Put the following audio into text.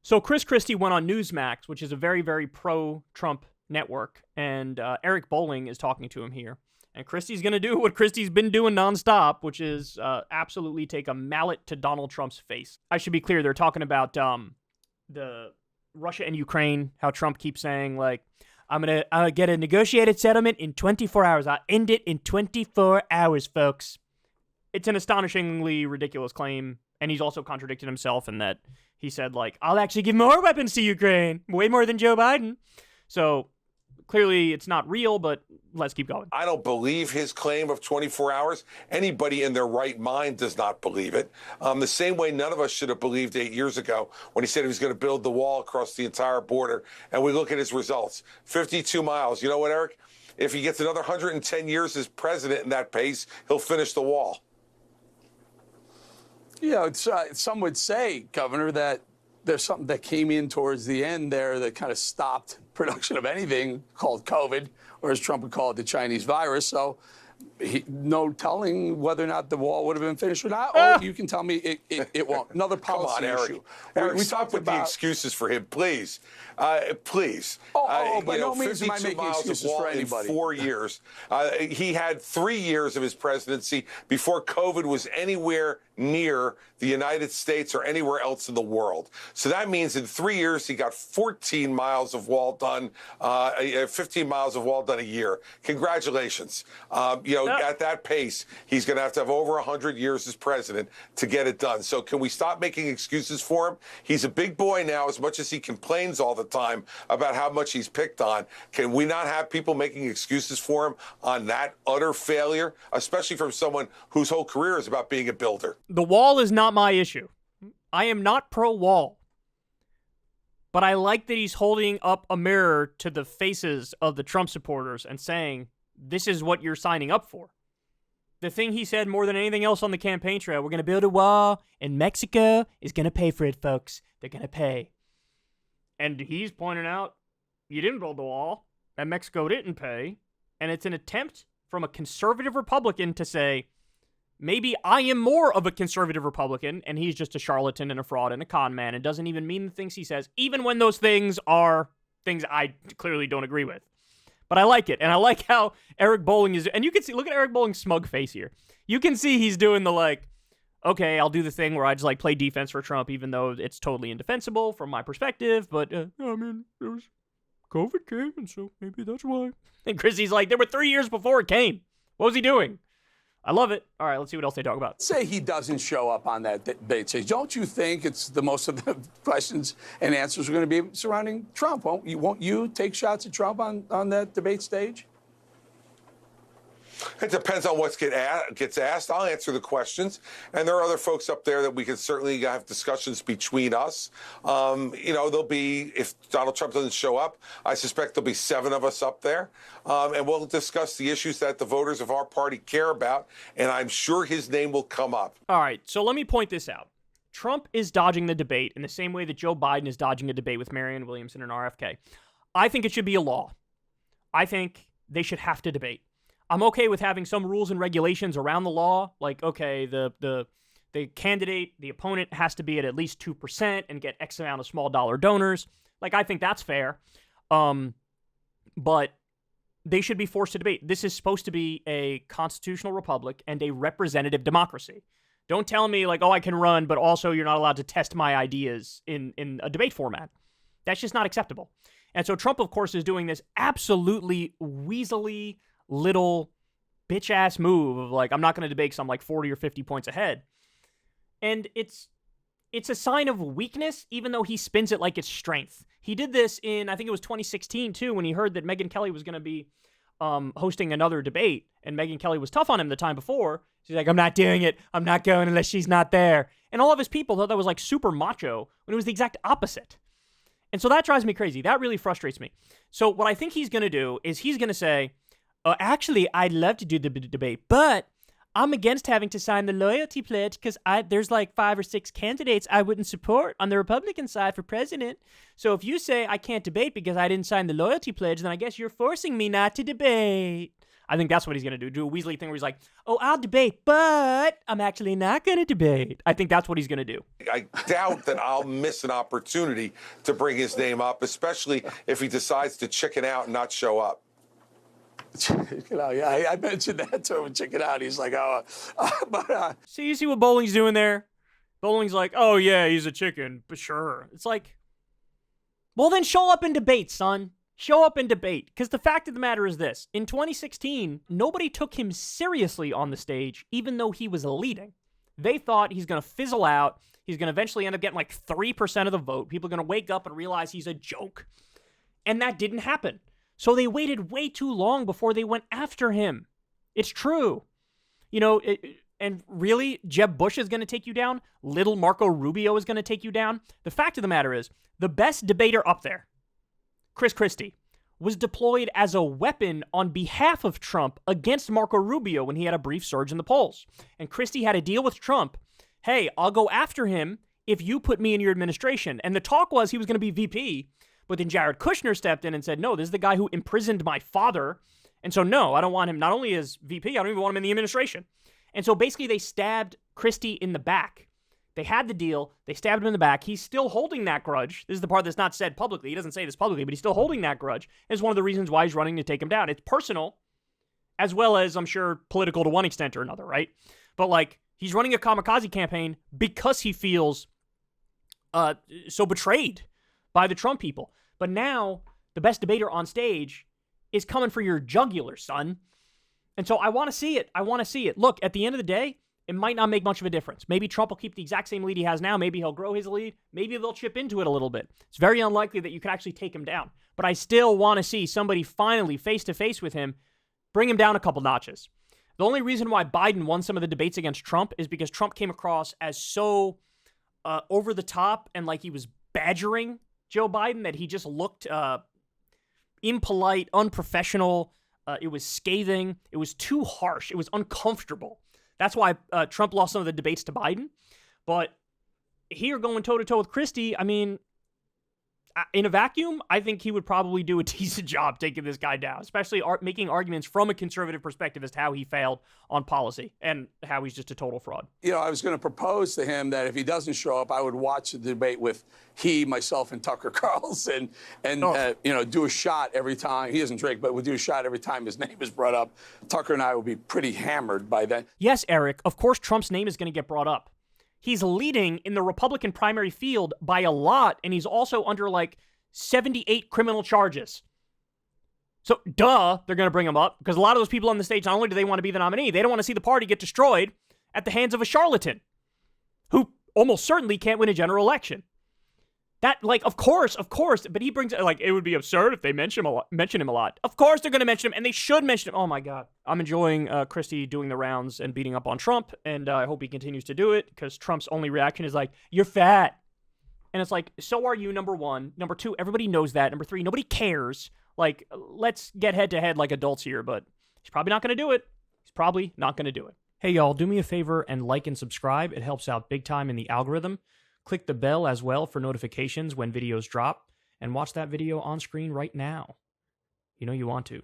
So Christie went on Newsmax, which is a very, very pro-Trump network, and Eric Bolling is talking to him here. And Christie's going to do what Christie's been doing nonstop, which is absolutely take a mallet to Donald Trump's face. I should be clear, they're talking about the Russia and Ukraine, how Trump keeps saying, like, I'm going to get a negotiated settlement in 24 hours. I'll end it in 24 hours, folks. It's an astonishingly ridiculous claim, and he's also contradicted himself in that he said, like, I'll actually give more weapons to Ukraine, way more than Joe Biden. So clearly it's not real, but let's keep going. I don't believe his claim of 24 hours. Anybody in their right mind does not believe it. The same way none of us should have believed 8 years ago when he said he was going to build the wall across the entire border. And we look at his results, 52 miles. You know what, Eric? If he gets another 110 years as president in that pace, he'll finish the wall. Yeah, some would say, Governor, that there's something that came in towards the end there that kind of stopped production of anything called COVID, or as Trump would call it, the Chinese virus. So no telling whether or not the wall would have been finished or not. Or you can tell me it won't. Another policy Come on, Eric. issue. Eric, we stop talked with about the excuses for him, please. Please. By no means am I 52 making miles of excuses wall for in anybody. 4 years. He had 3 years of his presidency before COVID was anywhere near the United States or anywhere else in the world. So that means in 3 years, he got 14 miles of wall done, 15 miles of wall done a year. Congratulations. At that pace, he's going to have over 100 years as president to get it done. So can we stop making excuses for him? He's a big boy now, as much as he complains all the time about how much he's picked on. Can we not have people making excuses for him on that utter failure, especially from someone whose whole career is about being a builder? The wall is not my issue. I am not pro-wall. But I like that he's holding up a mirror to the faces of the Trump supporters and saying, this is what you're signing up for. The thing he said more than anything else on the campaign trail, we're going to build a wall, and Mexico is going to pay for it, folks. They're going to pay. And he's pointing out, you didn't build the wall, and Mexico didn't pay. And it's an attempt from a conservative Republican to say, maybe I am more of a conservative Republican, and he's just a charlatan and a fraud and a con man and doesn't even mean the things he says, even when those things are things I clearly don't agree with. But I like it, and I like how Eric Bolling is, and you can see, look at Eric Bolling's smug face here. You can see he's doing the, like, okay, I'll do the thing where I just, like, play defense for Trump, even though it's totally indefensible from my perspective, but, there was COVID came, and so maybe that's why. And Christie's like, there were 3 years before it came. What was he doing? I love it. All right, let's see what else they talk about. Say he doesn't show up on that debate stage. Don't you think it's the most of the questions and answers are going to be surrounding Trump? Won't you take shots at Trump on that debate stage? It depends on what gets asked. I'll answer the questions. And there are other folks up there that we can certainly have discussions between us. There'll be, if Donald Trump doesn't show up, I suspect there'll be 7 of us up there. And we'll discuss the issues that the voters of our party care about. And I'm sure his name will come up. All right, so let me point this out. Trump is dodging the debate in the same way that Joe Biden is dodging a debate with Marianne Williamson and RFK. I think it should be a law. I think they should have to debate. I'm okay with having some rules and regulations around the law, like, okay, the candidate, the opponent has to be at least 2% and get X amount of small dollar donors. Like, I think that's fair. But they should be forced to debate. This is supposed to be a constitutional republic and a representative democracy. Don't tell me, like, oh, I can run, but also you're not allowed to test my ideas in a debate format. That's just not acceptable. And so Trump, of course, is doing this absolutely weaselly little bitch-ass move of, like, I'm not going to debate because I'm like 40 or 50 points ahead. And it's a sign of weakness, even though he spins it like it's strength. He did this in, I think it was 2016, too, when he heard that Megyn Kelly was going to be hosting another debate, and Megyn Kelly was tough on him the time before. She's like, I'm not doing it. I'm not going unless she's not there. And all of his people thought that was, like, super macho, when it was the exact opposite. And so that drives me crazy. That really frustrates me. So what I think he's going to do is he's going to say, actually, I'd love to do the debate, but I'm against having to sign the loyalty pledge because there's like 5 or 6 candidates I wouldn't support on the Republican side for president. So if you say I can't debate because I didn't sign the loyalty pledge, then I guess you're forcing me not to debate. I think that's what he's going to do. Do a Weasley thing where he's like, oh, I'll debate, but I'm actually not going to debate. I think that's what he's going to do. I doubt that I'll miss an opportunity to bring his name up, especially if he decides to chicken out and not show up. Chicken out, yeah. I mentioned that to him, chicken out. He's like, See, you see what Bowling's doing there? Bowling's like, oh, yeah, he's a chicken, but sure. It's like, well, then show up and debate, son. Show up and debate. Because the fact of the matter is this. In 2016, nobody took him seriously on the stage, even though he was leading. They thought he's going to fizzle out. He's going to eventually end up getting like 3% of the vote. People are going to wake up and realize he's a joke. And that didn't happen. So they waited way too long before they went after him. It's true. You know, and really, Jeb Bush is going to take you down? Little Marco Rubio is going to take you down? The fact of the matter is, the best debater up there, Christie, was deployed as a weapon on behalf of Trump against Marco Rubio when he had a brief surge in the polls. And Christie had a deal with Trump. Hey, I'll go after him if you put me in your administration. And the talk was he was going to be VP, but then Jared Kushner stepped in and said, no, this is the guy who imprisoned my father. And so, no, I don't want him not only as VP, I don't even want him in the administration. And so basically they stabbed Christie in the back. They had the deal. They stabbed him in the back. He's still holding that grudge. This is the part that's not said publicly. He doesn't say this publicly, but he's still holding that grudge. It's one of the reasons why he's running to take him down. It's personal, as well as, I'm sure, political to one extent or another, right? But, like, he's running a kamikaze campaign because he feels so betrayed by the Trump people. But now, the best debater on stage is coming for your jugular, son. And so I want to see it. I want to see it. Look, at the end of the day, it might not make much of a difference. Maybe Trump will keep the exact same lead he has now. Maybe he'll grow his lead. Maybe they'll chip into it a little bit. It's very unlikely that you can actually take him down. But I still want to see somebody finally face-to-face with him, bring him down a couple notches. The only reason why Biden won some of the debates against Trump is because Trump came across as so over the top and like he was badgering Joe Biden that he just looked impolite, unprofessional. It was scathing. It was too harsh. It was uncomfortable. That's why Trump lost some of the debates to Biden. But here, going toe-to-toe with Christie, I mean, in a vacuum, I think he would probably do a decent job taking this guy down, especially making arguments from a conservative perspective as to how he failed on policy and how he's just a total fraud. You know, I was going to propose to him that if he doesn't show up, I would watch the debate with myself, and Tucker Carlson, and you know, do a shot every time. He doesn't drink, but we'll do a shot every time his name is brought up. Tucker and I will be pretty hammered by then. Yes, Eric, of course Trump's name is going to get brought up. He's leading in the Republican primary field by a lot, and he's also under, like, 78 criminal charges. So, duh, they're going to bring him up, because a lot of those people on the stage, not only do they want to be the nominee, they don't want to see the party get destroyed at the hands of a charlatan who almost certainly can't win a general election. That, like, of course, but he brings, like, it would be absurd if they mention him a lot. Of course they're going to mention him, and they should mention him. Oh, my God. I'm enjoying Christie doing the rounds and beating up on Trump, and I hope he continues to do it, because Trump's only reaction is like, you're fat. And it's like, so are you, number one. Number two, everybody knows that. Number three, nobody cares. Like, let's get head-to-head like adults here, but he's probably not going to do it. He's probably not going to do it. Hey, y'all, do me a favor and like and subscribe. It helps out big time in the algorithm. Click the bell as well for notifications when videos drop, and watch that video on screen right now. You know you want to.